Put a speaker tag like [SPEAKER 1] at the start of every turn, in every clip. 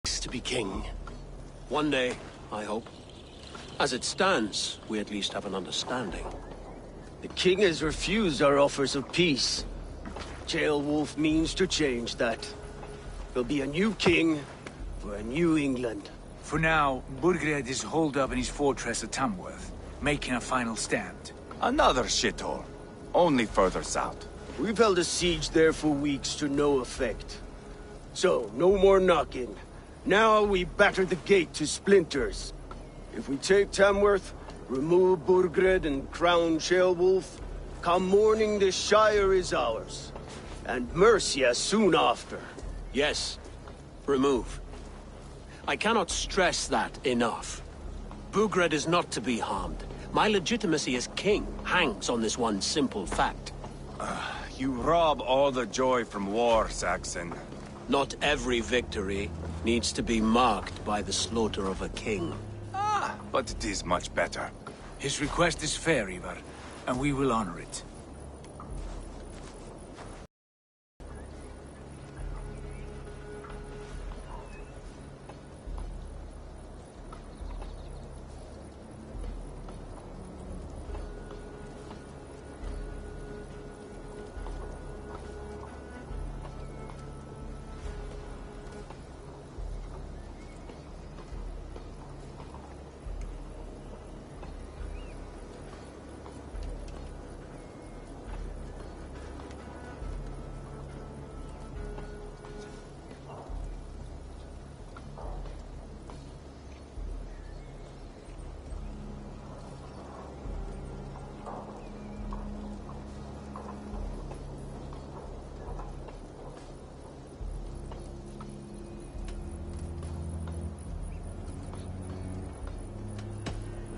[SPEAKER 1] weeks to be king.
[SPEAKER 2] One day, I hope. As it stands, we at least have an understanding.
[SPEAKER 3] The king has refused our offers of peace. Jailwolf means to change that. There'll be a new king for a new England.
[SPEAKER 4] For now, Burgred is holed up in his fortress at Tamworth, making a final stand.
[SPEAKER 5] Another shithole. Only further south.
[SPEAKER 3] We've held a siege there for weeks to no effect. So, no more knocking. Now we batter the gate to splinters. If we take Tamworth, remove Burgred and crown Jailwolf, come morning the Shire is ours. And Mercia soon after.
[SPEAKER 2] Yes, remove. I cannot stress that enough. Burgred is not to be harmed. My legitimacy as king hangs on this one simple fact.
[SPEAKER 5] You rob all the joy from war, Saxon.
[SPEAKER 2] Not every victory needs to be marked by the slaughter of a king.
[SPEAKER 5] But it is much better.
[SPEAKER 4] His request is fair, Ivar, and we will honor it.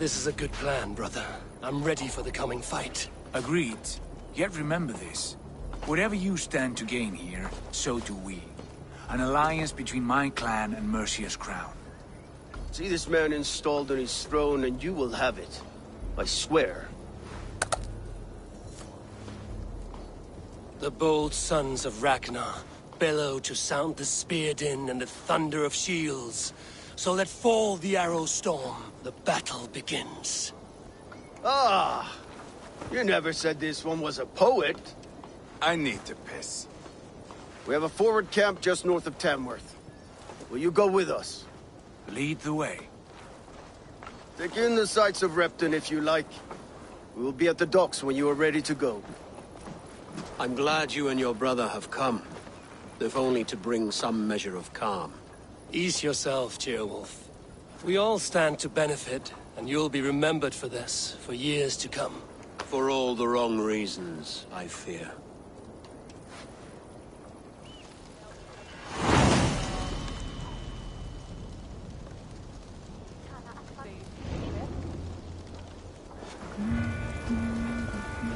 [SPEAKER 1] This is a good plan, brother. I'm ready for the coming fight.
[SPEAKER 4] Agreed. Yet remember this. Whatever you stand to gain here, so do we. An alliance between my clan and Mercia's crown.
[SPEAKER 3] See this man installed on his throne and you will have it. I swear.
[SPEAKER 1] The bold sons of Ragnar bellow to sound the spear din and the thunder of shields. So let fall the arrow storm. The battle begins.
[SPEAKER 3] Ah! You never said this one was a poet.
[SPEAKER 5] I need to piss.
[SPEAKER 3] We have a forward camp just north of Tamworth. Will you go with us?
[SPEAKER 4] Lead the way.
[SPEAKER 3] Take in the sights of Repton if you like. We will be at the docks when you are ready to go.
[SPEAKER 2] I'm glad you and your brother have come, if only to bring some measure of calm.
[SPEAKER 1] Ease yourself, Jailwolf. We all stand to benefit, and you'll be remembered for this, for years to come.
[SPEAKER 2] For all the wrong reasons, I fear.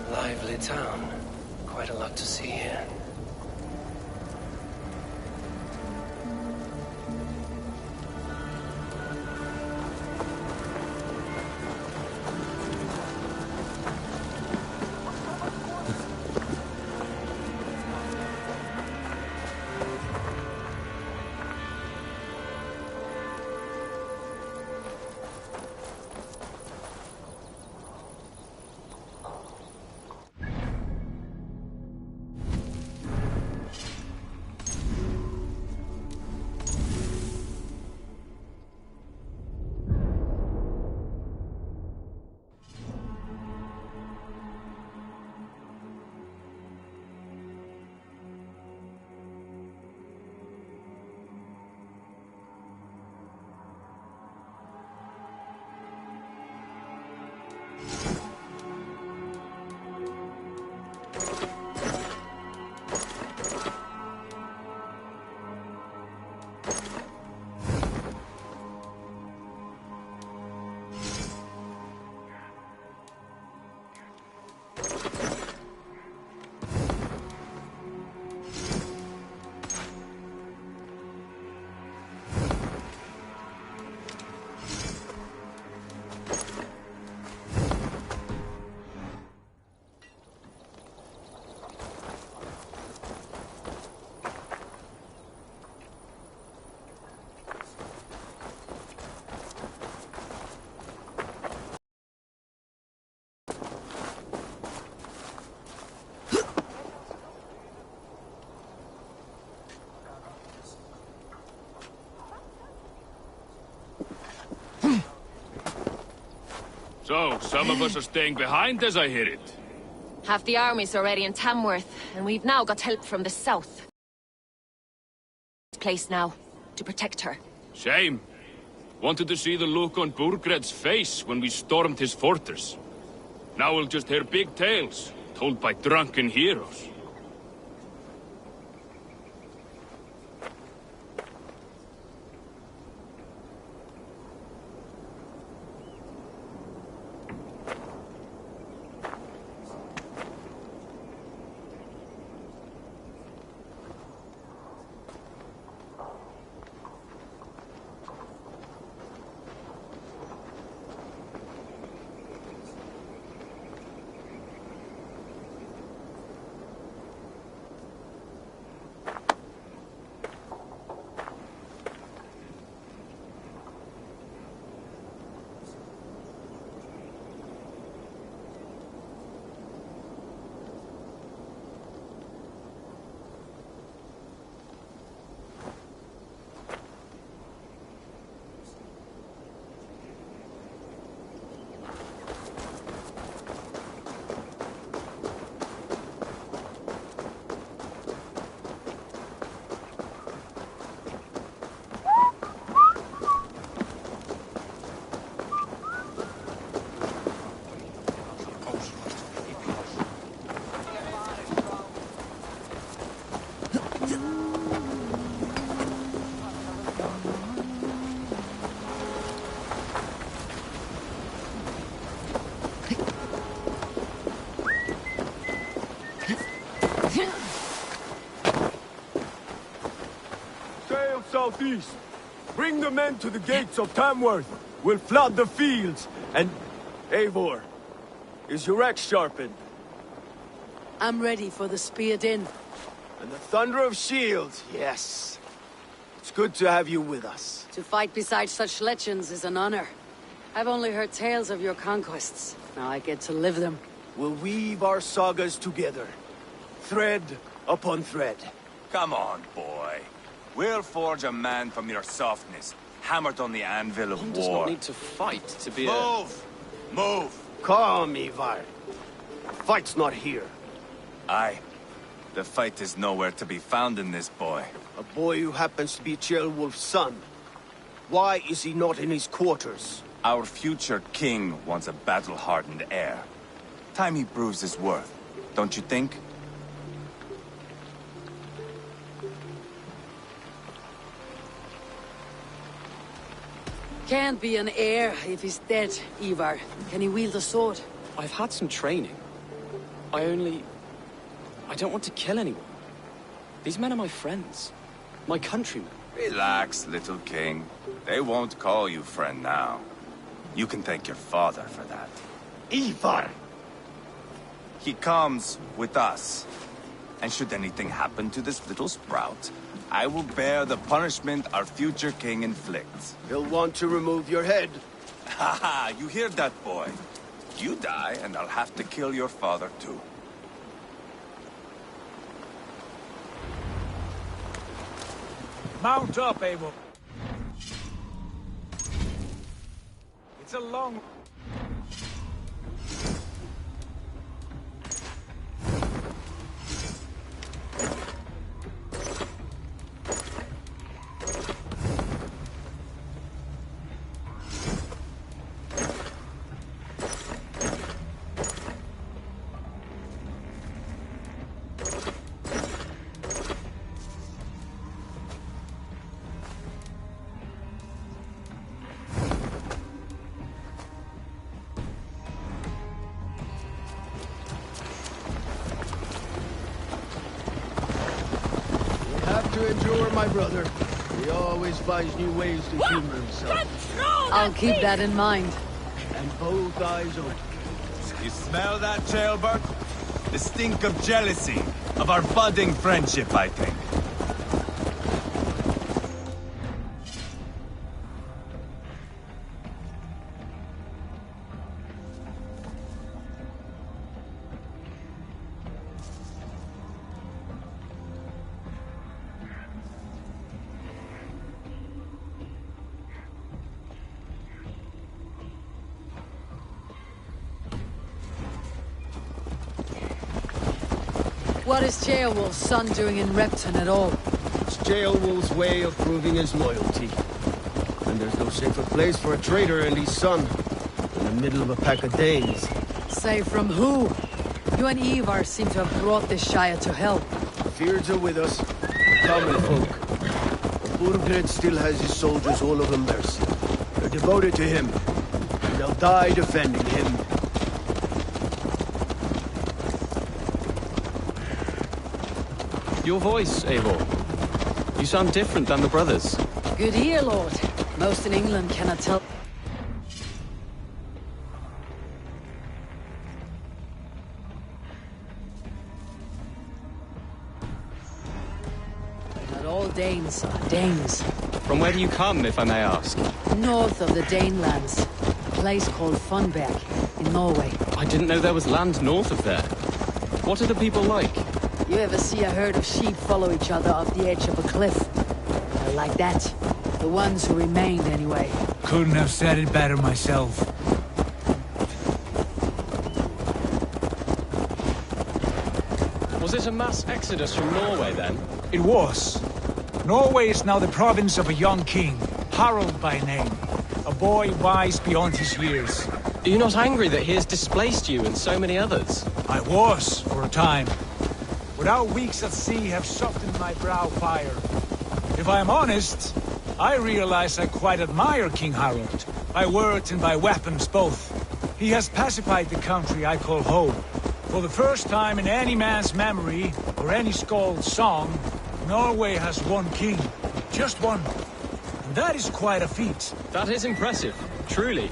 [SPEAKER 1] Lively town. Quite a lot to see here.
[SPEAKER 6] So, some of us are staying behind as I hear it.
[SPEAKER 7] Half the army's already in Tamworth, and we've now got help from the south. Place now, to protect her.
[SPEAKER 6] Shame. Wanted to see the look on Burgred's face when we stormed his fortress. Now we'll just hear big tales, told by drunken heroes.
[SPEAKER 3] Sail southeast. Bring the men to the gates of Tamworth. We'll flood the fields. And... Eivor, is your axe sharpened?
[SPEAKER 8] I'm ready for the spear din.
[SPEAKER 3] And the thunder of shields, yes. It's good to have you with us.
[SPEAKER 8] To fight beside such legends is an honor. I've only heard tales of your conquests. Now I get to live them.
[SPEAKER 3] We'll weave our sagas together. Thread upon thread.
[SPEAKER 5] Come on, boy. We'll forge a man from your softness, hammered on the anvil of
[SPEAKER 9] One
[SPEAKER 5] war.
[SPEAKER 9] does not need to fight to be
[SPEAKER 5] Move! Move!
[SPEAKER 3] Calm, Ivar. The fight's not here.
[SPEAKER 5] Aye. The fight is nowhere to be found in this boy.
[SPEAKER 3] A boy who happens to be Ceolwulf's son. Why is he not in his quarters?
[SPEAKER 5] Our future king wants a battle-hardened heir. Time he proves his worth, don't you think?
[SPEAKER 8] Can't be an heir if he's dead, Ivar. Can he wield a sword?
[SPEAKER 9] I've had some training. I don't want to kill anyone. These men are my friends. My countrymen.
[SPEAKER 5] Relax, little king. They won't call you friend now. You can thank your father for that.
[SPEAKER 3] Ivar!
[SPEAKER 5] He comes with us. And should anything happen to this little sprout, I will bear the punishment our future king inflicts.
[SPEAKER 3] He'll want to remove your head.
[SPEAKER 5] Haha, you hear that, boy? You die, and I'll have to kill your father, too.
[SPEAKER 4] Mount up, Eivor. It's a long...
[SPEAKER 3] To endure, my brother. He always finds new ways to humor himself.
[SPEAKER 8] I'll keep that in mind.
[SPEAKER 3] And both eyes open.
[SPEAKER 5] You smell that, Ceolbert? The stink of jealousy, of our budding friendship, I think.
[SPEAKER 8] What is Ceolwulf's son doing in Repton at all?
[SPEAKER 3] It's Ceolwulf's way of proving his loyalty. And there's no safer place for a traitor and his son in the middle of a pack of Danes.
[SPEAKER 8] Say from who? You and Ivar seem to have brought this Shire to hell.
[SPEAKER 3] Fears are with us, common folk. But Burgred still has his soldiers all over mercy. They're devoted to him, and they'll die defending him.
[SPEAKER 9] Your voice, Eivor. You sound different than the brothers.
[SPEAKER 8] Good ear, Lord. Most in England cannot tell. Not all Danes are Danes.
[SPEAKER 9] From where do you come, if I may ask?
[SPEAKER 8] North of the Danelands. A place called Funberg, in Norway.
[SPEAKER 9] I didn't know there was land north of there. What are the people like?
[SPEAKER 8] You ever see a herd of sheep follow each other off the edge of a cliff? They're like that. The ones who remained, anyway.
[SPEAKER 4] Couldn't have said it better myself.
[SPEAKER 9] Was it a mass exodus from Norway, then?
[SPEAKER 4] It was. Norway is now the province of a young king, Harald by name. A boy wise beyond his years.
[SPEAKER 9] Are you not angry that he has displaced you and so many others?
[SPEAKER 4] I was, for a time. But our weeks at sea have softened my brow fire. If I am honest, I realize I quite admire King Harald. By words and by weapons both. He has pacified the country I call home. For the first time in any man's memory, or any skald's song, Norway has one king. Just one. And that is quite a feat.
[SPEAKER 9] That is impressive, truly.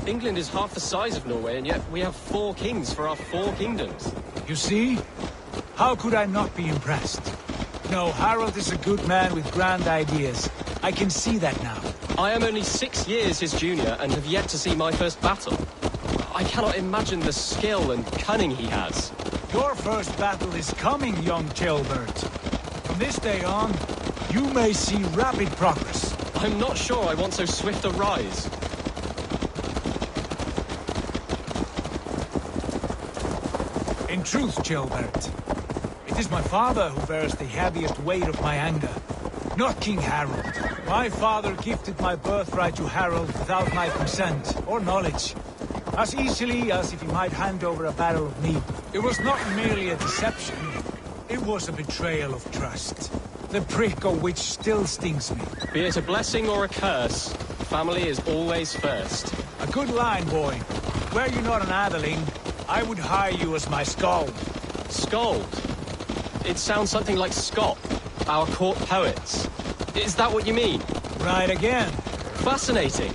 [SPEAKER 9] England is half the size of Norway, and yet we have 4 kings for our 4 kingdoms.
[SPEAKER 4] You see? How could I not be impressed? No, Harald is a good man with grand ideas. I can see that now.
[SPEAKER 9] I am only 6 years his junior and have yet to see my first battle. I cannot imagine the skill and cunning he has.
[SPEAKER 4] Your first battle is coming, young Jailbird. From this day on, you may see rapid progress.
[SPEAKER 9] I'm not sure I want so swift a rise.
[SPEAKER 4] In truth, Jailbird, it is my father who bears the heaviest weight of my anger, not King Harald. My father gifted my birthright to Harald without my consent or knowledge, as easily as if he might hand over a barrel of meat. It was not merely a deception, it was a betrayal of trust, the prick of which still stings me.
[SPEAKER 9] Be it a blessing or a curse, family is always first.
[SPEAKER 4] A good line, boy. Were you not an atheling, I would hire you as my skald.
[SPEAKER 9] Skald? It sounds something like Scott, our court poets. Is that what you mean?
[SPEAKER 4] Right again.
[SPEAKER 9] Fascinating.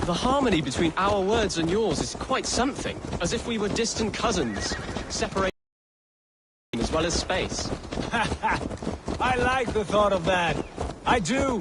[SPEAKER 9] The harmony between our words and yours is quite something. As if we were distant cousins, separated as well as space.
[SPEAKER 4] I like the thought of that. I do.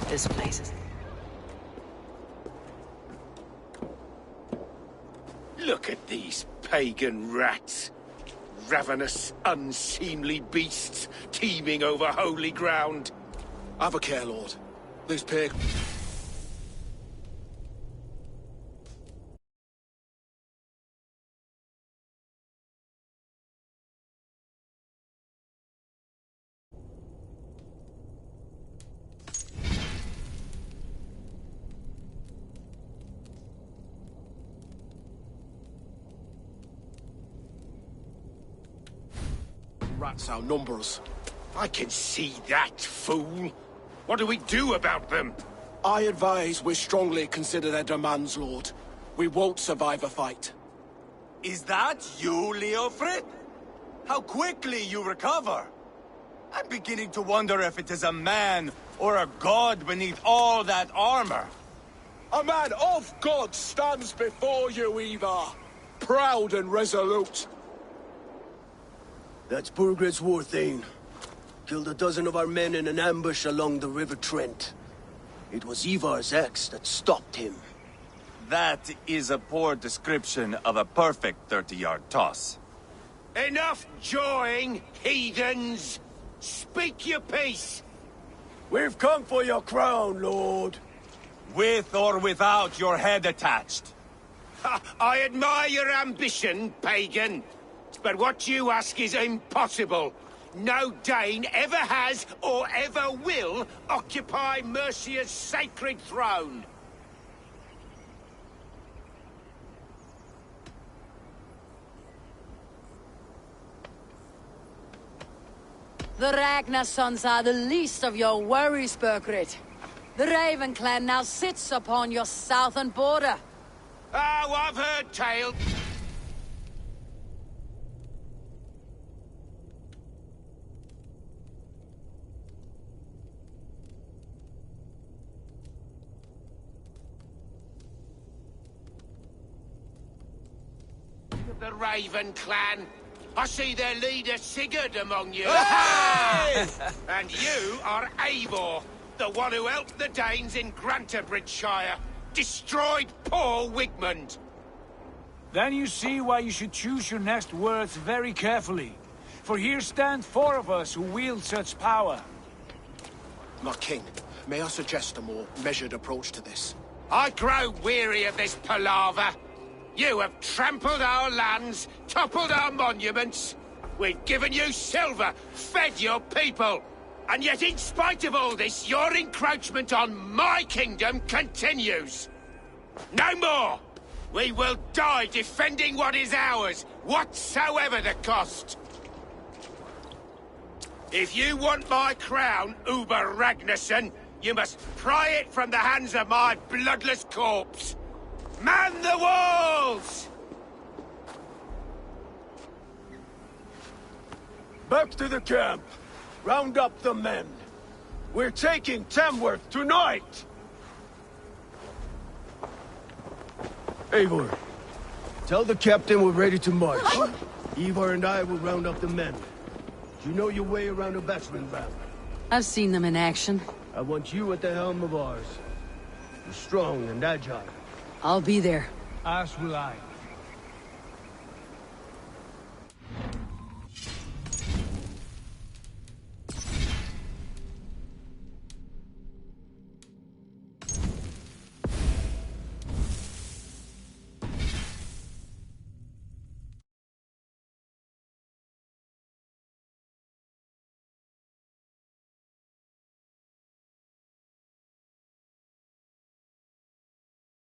[SPEAKER 8] This place is...
[SPEAKER 10] Look at these pagan rats. Ravenous, unseemly beasts teeming over holy ground.
[SPEAKER 1] Have a care, Lord. These pig...
[SPEAKER 11] rats outnumber us.
[SPEAKER 10] I can see that, fool. What do we do about them?
[SPEAKER 11] I advise we strongly consider their demands, Lord. We won't survive a fight.
[SPEAKER 5] Is that you, Leofrid? How quickly you recover! I'm beginning to wonder if it is a man or a god beneath all that armor.
[SPEAKER 11] A man of God stands before you, Ivar. Proud and resolute.
[SPEAKER 3] That's Burgred's war thane. Killed a dozen of our men in an ambush along the River Trent. It was Ivar's axe that stopped him.
[SPEAKER 5] That is a poor description of a perfect 30-yard toss.
[SPEAKER 10] Enough jawing, heathens! Speak your piece!
[SPEAKER 3] We've come for your crown, Lord.
[SPEAKER 5] With or without your head attached.
[SPEAKER 10] Ha, I admire your ambition, pagan. But what you ask is impossible. No Dane ever has or ever will occupy Mercia's sacred throne.
[SPEAKER 8] The Ragnar sons are the least of your worries, Burgred. The Raven clan now sits upon your southern border.
[SPEAKER 10] Oh, I've heard tales. The Raven clan. I see their leader Sigurd among you.
[SPEAKER 5] Hey!
[SPEAKER 10] And you are Eivor, the one who helped the Danes in Grantabridgeshire. Destroyed poor Wigmund.
[SPEAKER 4] Then you see why you should choose your next words very carefully. For here stand four of us who wield such power.
[SPEAKER 11] My king, may I suggest a more measured approach to this?
[SPEAKER 10] I grow weary of this palaver. You have trampled our lands, toppled our monuments. We've given you silver, fed your people. And yet in spite of all this, your encroachment on my kingdom continues. No more! We will die defending what is ours, whatsoever the cost. If you want my crown, Uber Ragnarsson, you must pry it from the hands of my bloodless corpse. Man the walls!
[SPEAKER 3] Back to the camp. Round up the men. We're taking Tamworth tonight! Eivor, tell the captain we're ready to march. Ivar and I will round up the men. Do you know your way around a battering ram?
[SPEAKER 8] I've seen them in action.
[SPEAKER 3] I want you at the helm of ours. You're strong and agile.
[SPEAKER 8] I'll be there.
[SPEAKER 4] As will I.